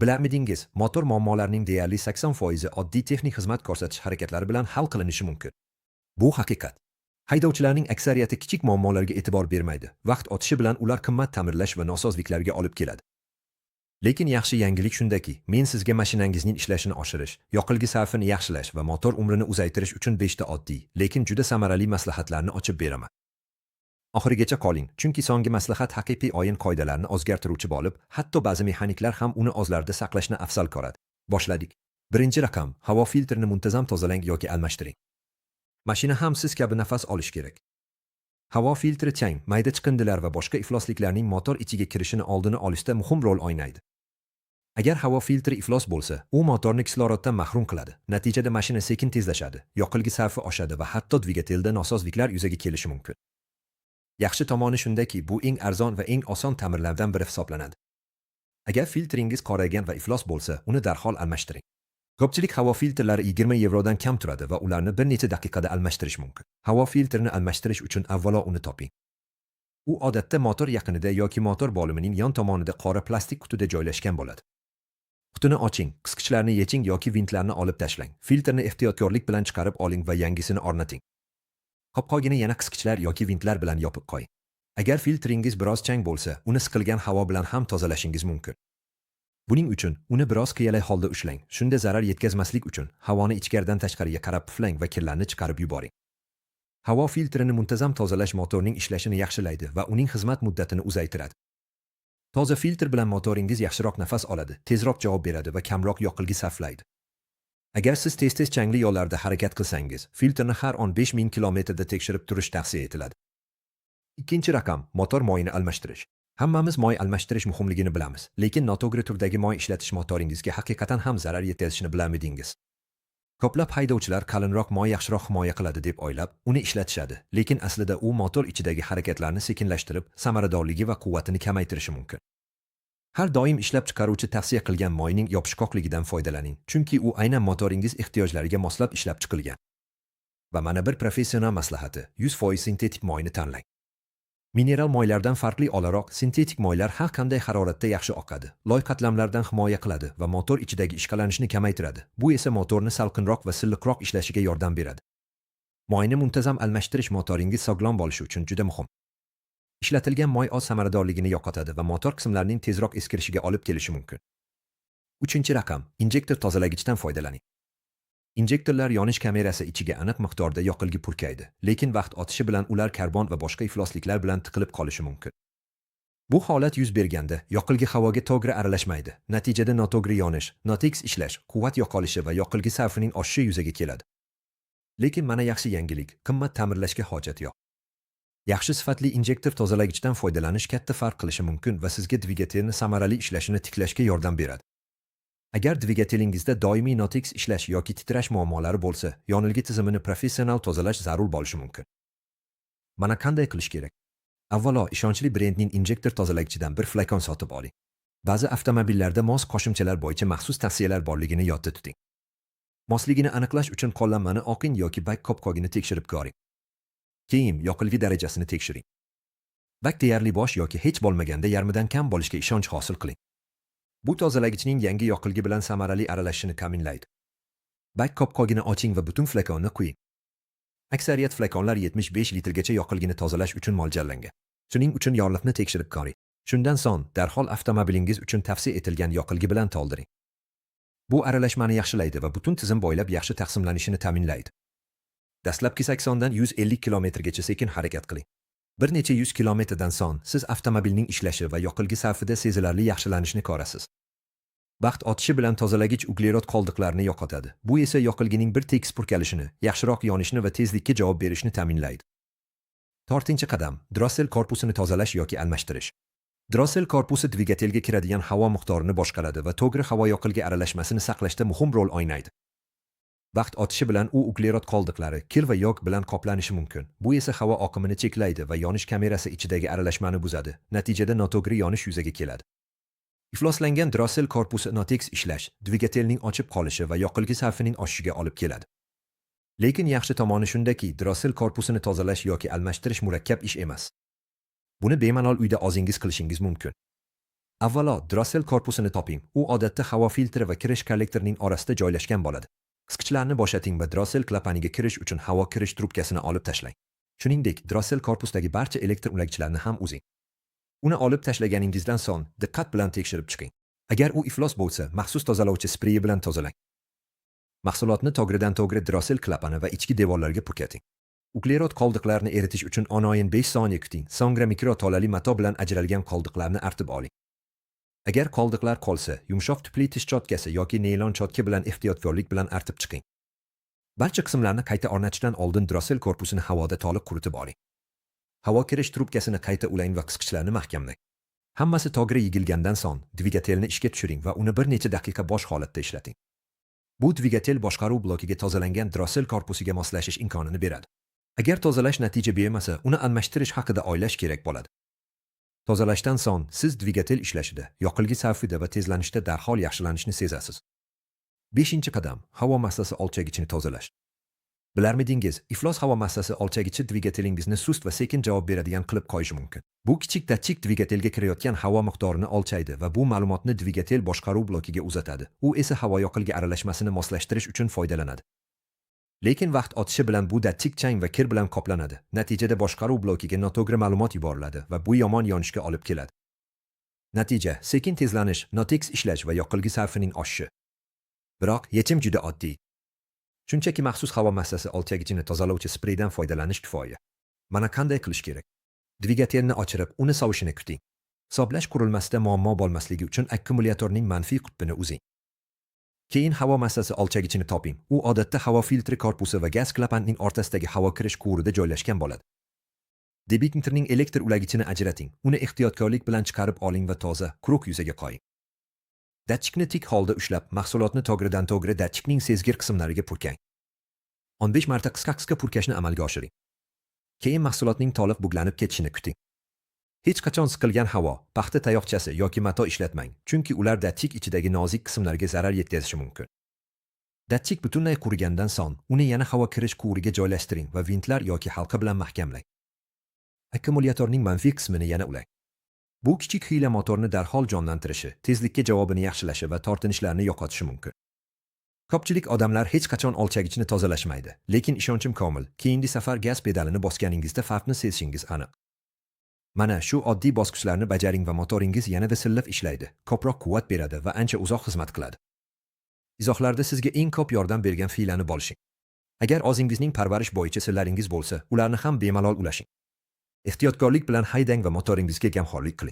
Bilarmidingiz, motor muammolarining deyarli 80% oddiy texnik xizmat ko'rsatish harakatlari bilan hal qilinishi mumkin. Bu haqiqat. Haydovchilarning aksariyati kichik muammolarga e'tibor bermaydi. Vaqt o'tishi bilan ular qimmat ta'mirlash va nosozliklarga olib keladi. Lekin yaxshi yangilik shundaki, men sizga mashinangizning ishlashini oshirish, yoqilg'i sarfini yaxshilash va motor umrini uzaytirish uchun 5 ta oddiy, lekin juda samarali maslahatlarni ochib beraman. Oxirigacha qoling, chunki so'nggi maslahat haqiqiy o'yin qoidalarni o'zgartiruvchi bo'lib, hatto ba'zi mexaniklar ham uni o'zlarida saqlashni afzal ko'radi. Boshladik. Birinchi raqam, havo filtrini muntazam tozalang yoki almashtiring. Mashina ham siz kabi nafas olish kerak. Havo filtri chang, mayda chiqindilar va boshqa iflosliklarning motor ichiga kirishini oldini olishda muhim rol o'ynaydi. Agar havo filtri iflos bo'lsa, u motorni kisloroddan mahrum qiladi. Natijada mashina sekin tezlashadi, yoqilg'i sarfi oshadi va hatto dvigatelda nosozliklar yuzaga kelishi mumkin. Yaxshi tomoni shundaki, bu eng arzon va eng oson ta'mirlardan biri hisoblanadi. Agar filtringiz qoraygan va iflos bo'lsa, uni darhol almashtiring. Ko'pchilik havo filtrlari 20 yevrodan kam turadi va ularni bir necha daqiqada almashtirish mumkin. Havo filtrini almashtirish uchun avvalo uni toping. U odatda motor yaqinida yoki motor bo'limining yon tomonida qora plastik qutida joylashgan bo'ladi. Qutini oching, qisqichlarni yeching yoki vintlarni olib tashlang. Filtrni ehtiyotkorlik bilan chiqarib oling va yangisini o'rnating. Qopqog'ini yana qisqichlar yoki vintlar bilan yopib qo'ying. Agar filtringiz biroz chang bo'lsa, uni siqilgan havo bilan ham tozalashingiz mumkin. Buning uchun uni biroz qiyalay holda ushlang. Shunda zarar yetkazmaslik uchun havoni ichkaridan tashqariga qarab puflang va kirlarni chiqarib yuboring. Havo filtrini muntazam tozalash motorning ishlashini yaxshilaydi va uning xizmat muddatini uzaytiradi. Toza filtr bilan motoringiz yaxshiroq nafas oladi, tezroq javob beradi va kamroq yoqilg'i sarflaydi. Agar siz tez-tez changli yo'llarda harakat qilsangiz, filtrni har 15 ming kilometrda tekshirib turish tavsiya etiladi. Ikkinchi raqam, motor moyini almashtirish. Hammamiz moy almashtirish muhimligini bilamiz, lekin noto'g'ri turdagi moy ishlatish motoringizga haqiqatan ham zarar yetkazishini bilarmidingiz? Ko'plab haydovchilar qalinroq moy yaxshiroq himoya qiladi deb o'ylab, uni ishlatishadi, lekin aslida u motor ichidagi harakatlarni sekinlashtirib, samaradorligi va quvvatini kamaytirishi mumkin. Har doim ishlab chiqaruvchi tavsiya qilgan moyning yopishqoqligidan foydalaning, chunki u aynan motoringiz ehtiyojlariga moslab ishlab chiqilgan. Va mana bir professional maslahati, 100% sintetik moyni tanlang. Mineral moylardan farqli o'laroq, sintetik moylar har qanday haroratda yaxshi oqadi, loy qatlamlardan himoya qiladi va motor ichidagi ishqalanishni kamaytiradi. Bu esa motorni salqinroq va silliqroq ishlashiga yordam beradi. Moyni muntazam almashtirish motoringiz sog'lom bo'lishi uchun juda muhim. Ishlatilgan moy o'z samaradorligini yo'qotadi va motor qismlarining tezroq eskirishiga olib kelishi mumkin. Uchinchi raqam, injektor tozalagichdan foydalaning. Injektorlar yonish kamerasi ichiga aniq miqdorda yoqilg'i purkaydi, lekin vaqt o'tishi bilan ular karbon va boshqa iflosliklar bilan tiqilib qolishi mumkin. Bu holat yuz berganda yoqilg'i havoga to'g'ri aralashmaydi. Natijada noto'g'ri yonish, notekis ishlash, quvvat yo'qolishi va yoqilg'i sarfining oshishi yuzaga keladi. Lekin mana yaxshi yangilik, qimmat ta'mirlashga hojat yo'q. Yaxshi sifatli injektor tozalagichdan foydalanish katta farq qilishi mumkin va sizga dvigatelni samarali ishlashini tiklashga yordam beradi. Agar dvigatelingizda doimiy notekis ishlash yoki titrash muammolari bo'lsa, yonilg'i tizimini professional tozalash zarur bo'lishi mumkin. Mana qanday qilish kerak? Avvalo, ishonchli brendning injektor tozalagichidan bir flakon sotib oling. Ba'zi avtomobillarda mos qo'shimchalar bo'yicha maxsus tavsiyalar borligini yodda tuting. Mosligini aniqlash uchun qo'llanmani o'qing yoki bak qopqog'ini tekshirib ko'ring. Keyin yoqilg'i darajasini tekshiring. Bak deyarli bo'sh yoki hech bo'lmaganda yarmidan kam bo'lishiga ishonch hosil qiling. Bu tozalagichning yangi yoqilg'i bilan samarali aralashishini ta'minlaydi. Bak qopqog'ini oching va butun flakonni quying. Aksariyat flakonlar 75 litrgacha yoqilg'ini tozalash uchun mo'ljallangan. Shuning uchun yorliqni tekshirib ko'ring. Shundan so'ng darhol avtomobilingiz uchun tavsiya etilgan yoqilg'i bilan to'ldiring. Bu aralashmani yaxshilaydi va butun tizim bo'ylab yaxshi taqsimlanishini ta'minlaydi. Dastlabki 80 dan 150 kilometrgacha sekin harakat qiling. Bir necha 100 kilometrdan so'ng siz avtomobilning ishlashi va yoqilg'i sarfida sezilarli yaxshilanishni ko'rasiz. Vaqt o'tishi bilan tozalagich uglerod qoldiqlarini yo'qotadi. Bu esa yoqilg'ining bir tekis purkalishini, yaxshiroq yonishni va tezlikka javob berishni ta'minlaydi. 4-qadam, Drossel korpusini tozalash yoki almashtirish. Drossel korpusi dvigatelga kiradigan havo miqdorini boshqaradi va to'g'ri havo yoqilg'i aralashmasini saqlashda muhim rol o'ynaydi. Vaqt o'tishi bilan u uglerod qoldiqlari, kir va yog' bilan qoplanishi mumkin. Bu esa havo oqimini cheklaydi va yonish kamerasi ichidagi aralashmani buzadi. Natijada noto'g'ri yonish yuzaga keladi. Ifloslangan Drossel korpusi notekis ishlash, dvigatelning ochib qolishi va yoqilg'i sarfining oshishiga olib keladi. Lekin yaxshi tomoni shundaki, Drossel korpusini tozalash yoki almashtirish murakkab ish emas. Buni bemalol uyda o'zingiz qilishingiz mumkin. Avvalo, Drossel korpusini toping. U odatda havo filtri va kirish kollektorining orasida joylashgan bo'ladi. Qisqichlarni bo'shating va Drossel klapaniga kirish uchun havo kirish trubkasini olib tashlang. Shuningdek, Drossel korpusdagi barcha elektr ulagchilarni ham uzing. Uni olib tashlaganingizdan so'ng diqqat bilan tekshirib chiqing. Agar u iflos bo'lsa, maxsus tozalovchi spreyi bilan tozalang. Mahsulotni to'g'ridan to'g'ri Drossel klapani va ichki devorlarga purkating. Uglerod qoldiqlarini eritish uchun onoyin 5 soniya kuting. So'ngra mikrotolali mato bilan ajralgan qoldiqlarni artib oling. Agar qoldiqlar qolsa, yumshoq tupli tish cho'tkasi yoki naylon cho'tka bilan ehtiyotkorlik bilan artib chiqing. Barcha qismlarni qayta o'rnatishdan oldin Drossel korpusini havoda to'liq quritib oling. Havo kirish trubkasini qayta ulang va qisqichlarni mahkamlang. Hammasi to'g'ri yigilgandan so'ng, dvigatelni ishga tushiring va uni bir necha daqiqa bo'sh holatda ishlating. Bu dvigatel boshqaruv blokiga tozalangan Drossel korpusiga moslashish imkonini beradi. Agar tozalash natija bermasa, uni almashtirish haqida o'ylash kerak bo'ladi. Tozalashdan so'ng siz dvigatel ishlashida, yoqilg'i sarfida va tezlanishda darhol yaxshilanishni sezasiz. 5-qadam havo massasi olchagichini tozalash. Bilarmidingiz, iflos havo massasi olchagichi dvigatelingizni sust va sekin javob beradigan qilib qo'yishi mumkin. Bu kichik datchik dvigatelga kirayotgan havo miqdorini o'lchaydi va bu ma'lumotni dvigatel boshqaruv blokiga uzatadi. U esa havo yoqilg'i aralashmasini moslashtirish uchun foydalanadi. Lekin vaqt o'tishi bilan bu datchik chang va kir bilan qoplanadi. Natijada boshqaruv blokiga noto'g'ri ma'lumot yuboriladi va bu yomon yonishga olib keladi. Natija: sekin tezlanish, notekis ishlash va yoqilg'i sarfining oshishi. Biroq yechim juda oddiy. Shunchaki maxsus havo massasi olchagichini tozalovchi spreydan foydalanish kifoya. Mana qanday qilish kerak? Dvigatelni o'chirib, uni sovishini kuting. Hisoblash qurilmasida muammo bo'lmasligi uchun akkumulyatorning manfiy qutbini uzing. Keyin havo massasi olchagichini toping. U odatda havo filtri korpusi va gaz klapanining o'rtasidagi havo kirish quvurida joylashgan bo'ladi. Debitorning elektr ulagichini ajrating. Uni ehtiyotkorlik bilan chiqarib oling va toza, quruq yuzaga qo'ying. Datchikni tik holda ushlab, mahsulotni to'g'ridan to'g'ri datchikning sezgir qismlariga purkang. 15 marta qisqa purkashni amalga oshiring. Keyin mahsulotning to'liq buglanib ketishini kuting. Hech qachon siqilgan havo, paxta tayoqchasi yoki mato ishlatmang, chunki ular datchik ichidagi nozik qismlarga zarar yetkazishi mumkin. Datchik butunlay qurigandan so'ng, uni yana havo kirish quvuriga joylashtiring va vintlar yoki halqa bilan mahkamlang. Akkumulyatorning manfiy qismini yana ulang. Bu kichik hiyla motorni darhol jonlantirishi, tezlikka javobini yaxshilashi va tortinishlarni yo'qotishi mumkin. Ko'pchilik odamlar hech qachon olchagichni tozalashmaydi, lekin ishonchim komil, keyingi safar gaz pedalini bosganingizda farqni sezishingiz aniq. Mana shu oddiy bosqichlarni bajaring va motoringiz yanada silliq ishlaydi, ko'proq quvvat beradi va ancha uzoq xizmat qiladi. Izohlarda sizga eng ko'p yordam bergan filani bo'lishing. Agar o'zingizning parvarish bo'yicha sirlaringiz bo'lsa, ularni ham bemalol ulashing. Ehtiyotkorlik bilan haydang va motoringizga gamxo'rlik qiling.